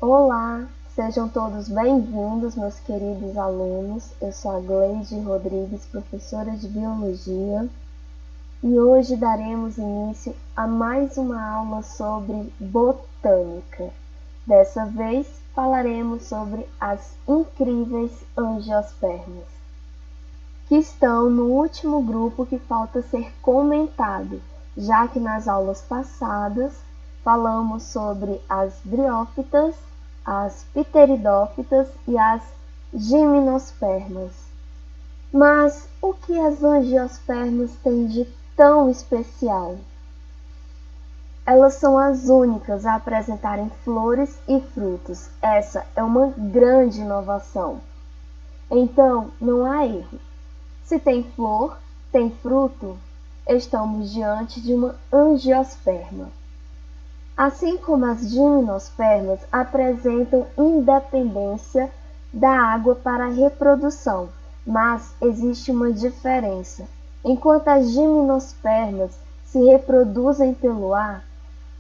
Olá, sejam todos bem-vindos, meus queridos alunos. Eu sou a Gleide Rodrigues, professora de Biologia, e hoje daremos início a mais uma aula sobre botânica. Dessa vez falaremos sobre as incríveis angiospermas, que estão no último grupo que falta ser comentado, já que nas aulas passadas falamos sobre as briófitas, as pteridófitas e as gimnospermas. Mas o que as angiospermas têm de tão especial? Elas são as únicas a apresentarem flores e frutos. Essa é uma grande inovação. Então, não há erro. Se tem flor, tem fruto, estamos diante de uma angiosperma. Assim como as gimnospermas apresentam independência da água para a reprodução, mas existe uma diferença. Enquanto as gimnospermas se reproduzem pelo ar,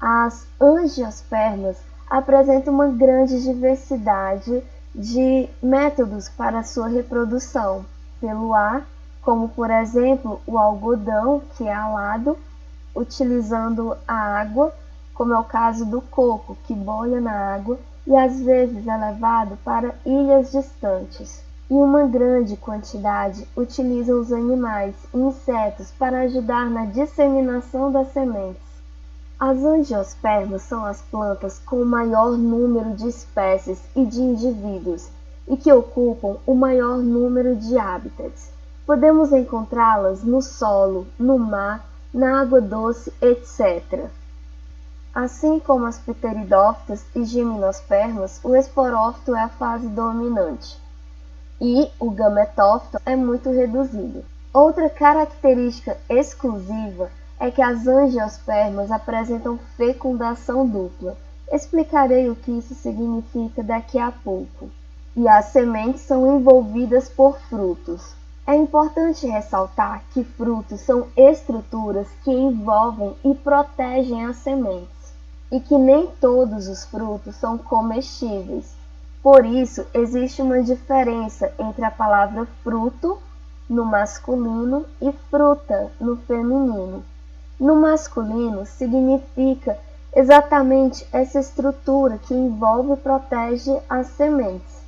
as angiospermas apresentam uma grande diversidade de métodos para sua reprodução pelo ar, como por exemplo o algodão, que é alado, utilizando a água, como é o caso do coco, que boia na água e às vezes é levado para ilhas distantes. E uma grande quantidade utilizam os animais e insetos para ajudar na disseminação das sementes. As angiospermas são as plantas com o maior número de espécies e de indivíduos e que ocupam o maior número de hábitats. Podemos encontrá-las no solo, no mar, na água doce, etc. Assim como as pteridófitas e gimnospermas, o esporófito é a fase dominante e o gametófito é muito reduzido. Outra característica exclusiva é que as angiospermas apresentam fecundação dupla. Explicarei o que isso significa daqui a pouco. E as sementes são envolvidas por frutos. É importante ressaltar que frutos são estruturas que envolvem e protegem as sementes, e que nem todos os frutos são comestíveis. Por isso, existe uma diferença entre a palavra fruto, no masculino, e fruta, no feminino. No masculino, significa exatamente essa estrutura que envolve e protege as sementes.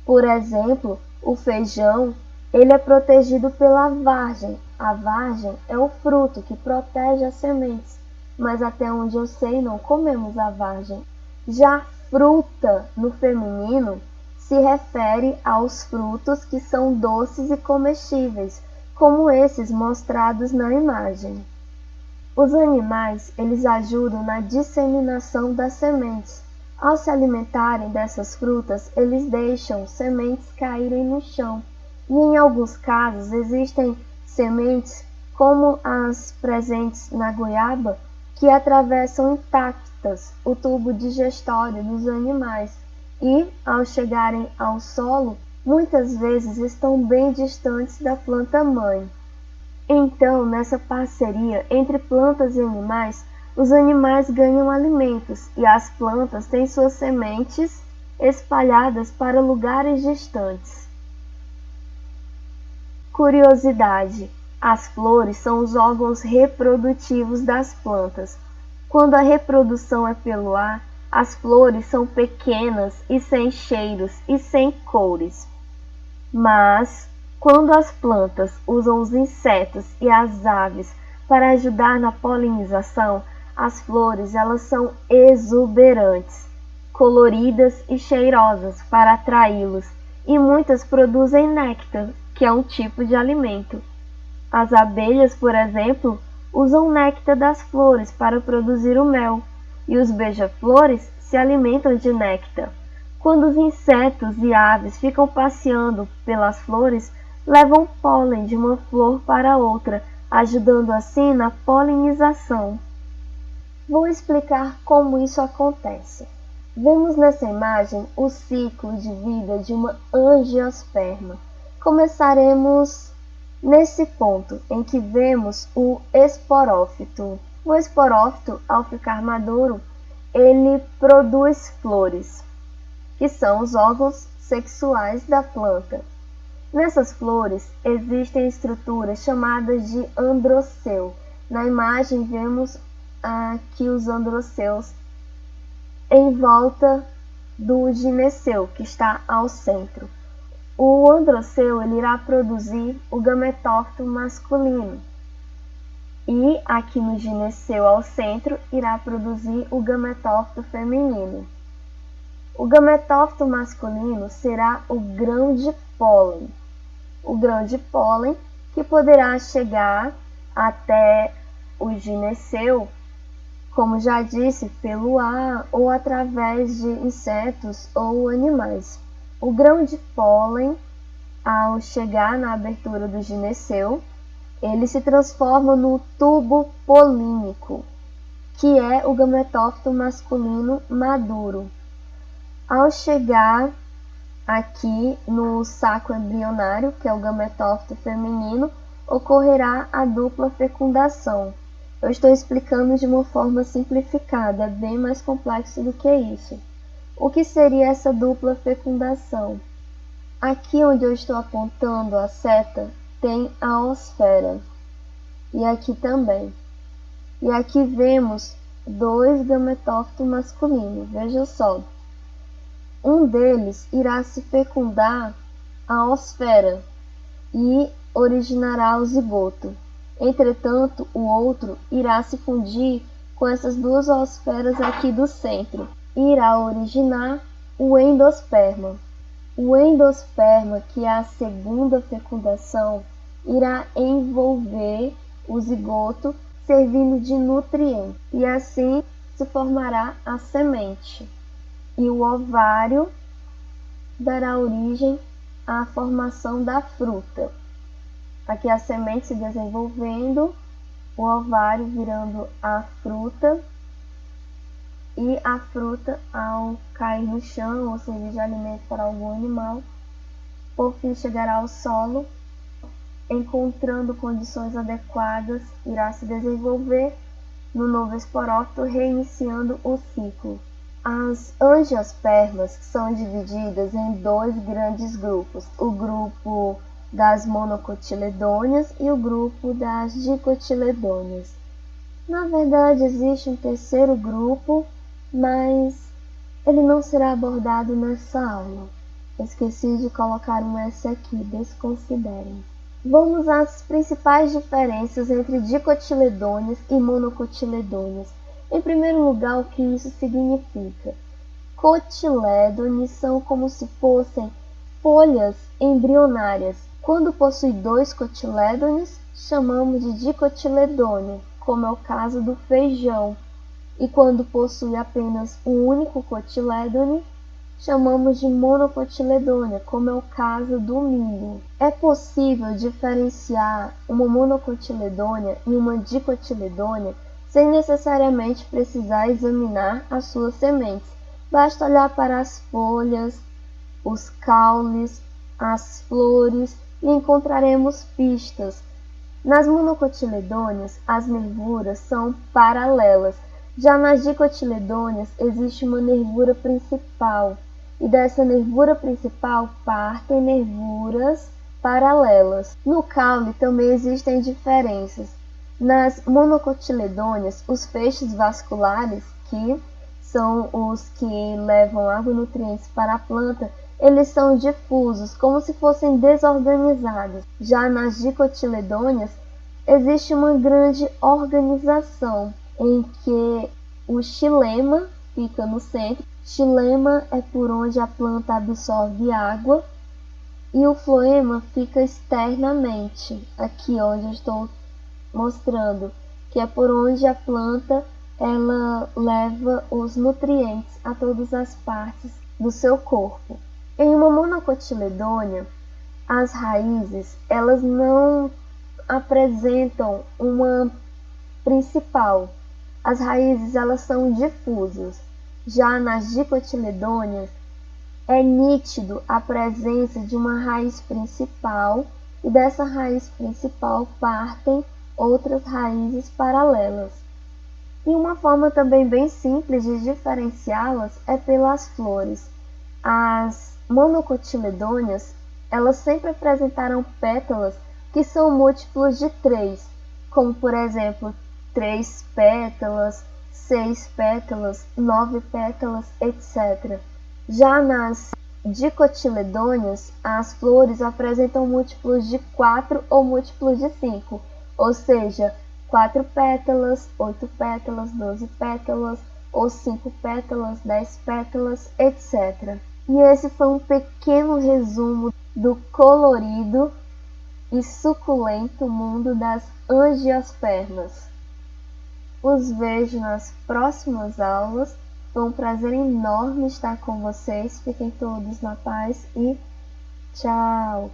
Por exemplo, o feijão, ele é protegido pela vargem. A vargem é o fruto que protege as sementes, mas até onde eu sei, não comemos a vargem. Já fruta, no feminino, se refere aos frutos que são doces e comestíveis, como esses mostrados na imagem. Os animais, eles ajudam na disseminação das sementes. Ao se alimentarem dessas frutas, eles deixam sementes caírem no chão. E em alguns casos existem sementes, como as presentes na goiaba, que atravessam intactas o tubo digestório dos animais e, ao chegarem ao solo, muitas vezes estão bem distantes da planta-mãe. Então, nessa parceria entre plantas e animais, os animais ganham alimentos e as plantas têm suas sementes espalhadas para lugares distantes. Curiosidade: as flores são os órgãos reprodutivos das plantas. Quando a reprodução é pelo ar, as flores são pequenas e sem cheiros e sem cores. Mas, quando as plantas usam os insetos e as aves para ajudar na polinização, as flores elas são exuberantes, coloridas e cheirosas para atraí-los, e muitas produzem néctar, que é um tipo de alimento. As abelhas, por exemplo, usam o néctar das flores para produzir o mel, e os beija-flores se alimentam de néctar. Quando os insetos e aves ficam passeando pelas flores, levam pólen de uma flor para outra, ajudando assim na polinização. Vou explicar como isso acontece. Vemos nessa imagem o ciclo de vida de uma angiosperma. Começaremos nesse ponto em que vemos o esporófito. O esporófito, ao ficar maduro, ele produz flores. que são os órgãos sexuais da planta. Nessas flores existem estruturas chamadas de androceu. Na imagem vemos aqui os androceus em volta do gineceu, que está ao centro. O androceu ele irá produzir o gametófito masculino. E aqui no gineceu ao centro irá produzir o gametófito feminino. O gametófito masculino será o grão de pólen. O grão de pólen que poderá chegar até o gineceu, como já disse, pelo ar ou através de insetos ou animais. O grão de pólen, ao chegar na abertura do gineceu, ele se transforma no tubo polínico, que é o gametófito masculino maduro. Ao chegar aqui no saco embrionário, que é o gametófito feminino, ocorrerá a dupla fecundação. Eu estou explicando de uma forma simplificada, é bem mais complexo do que isso. O que seria essa dupla fecundação? Aqui onde eu estou apontando a seta, tem a osfera. E aqui também. E aqui vemos dois gametófitos masculinos. Veja só. Um deles irá se fecundar a osfera e originará o zigoto. Entretanto, o outro irá se fundir com essas duas osferas aqui do centro e irá originar o endosperma. O endosperma, que é a segunda fecundação, irá envolver o zigoto, servindo de nutriente, e assim se formará a semente. E o ovário dará origem à formação da fruta. Aqui a semente se desenvolvendo, o ovário virando a fruta, e a fruta, ao cair no chão ou servir de alimento para algum animal, por fim chegará ao solo, encontrando condições adequadas, irá se desenvolver no novo esporófito, reiniciando o ciclo. As angiospermas são divididas em dois grandes grupos, o grupo das monocotiledôneas e o grupo das dicotiledôneas. Na verdade, existe um terceiro grupo, mas ele não será abordado nessa aula. Esqueci de colocar um S aqui, desconsiderem. Vamos às principais diferenças entre dicotiledôneas e monocotiledôneas. Em primeiro lugar, o que isso significa? Cotilédones são como se fossem folhas embrionárias. Quando possui dois cotilédones, chamamos de dicotiledônea, como é o caso do feijão. E quando possui apenas um único cotilédone, chamamos de monocotiledônea, como é o caso do milho. É possível diferenciar uma monocotiledônea e uma dicotiledônea sem necessariamente precisar examinar as suas sementes. Basta olhar para as folhas, os caules, as flores e encontraremos pistas. Nas monocotiledôneas, as nervuras são paralelas. Já nas dicotiledôneas existe uma nervura principal, e dessa nervura principal partem nervuras paralelas. No caule também existem diferenças. Nas monocotiledôneas, os feixes vasculares, que são os que levam água e nutrientes para a planta, eles são difusos, como se fossem desorganizados. Já nas dicotiledôneas, existe uma grande organização, em que o xilema fica no centro. Xilema é por onde a planta absorve água, e o floema fica externamente, aqui onde eu estou mostrando, que é por onde a planta ela leva os nutrientes a todas as partes do seu corpo. Em uma monocotiledônea, as raízes elas não apresentam uma principal. As raízes elas são difusas. Já nas dicotiledôneas, é nítido a presença de uma raiz principal, e dessa raiz principal partem outras raízes paralelas. E uma forma também bem simples de diferenciá-las é pelas flores. As monocotiledôneas, elas sempre apresentarão pétalas que são múltiplos de 3, como por exemplo 3 pétalas, 6 pétalas, 9 pétalas, etc. Já nas dicotiledôneas, as flores apresentam múltiplos de 4 ou múltiplos de 5, ou seja, 4 pétalas, 8 pétalas, 12 pétalas, ou 5 pétalas, 10 pétalas, etc. E esse foi um pequeno resumo do colorido e suculento mundo das angiospermas. Os vejo nas próximas aulas. Foi um prazer enorme estar com vocês. Fiquem todos na paz e tchau!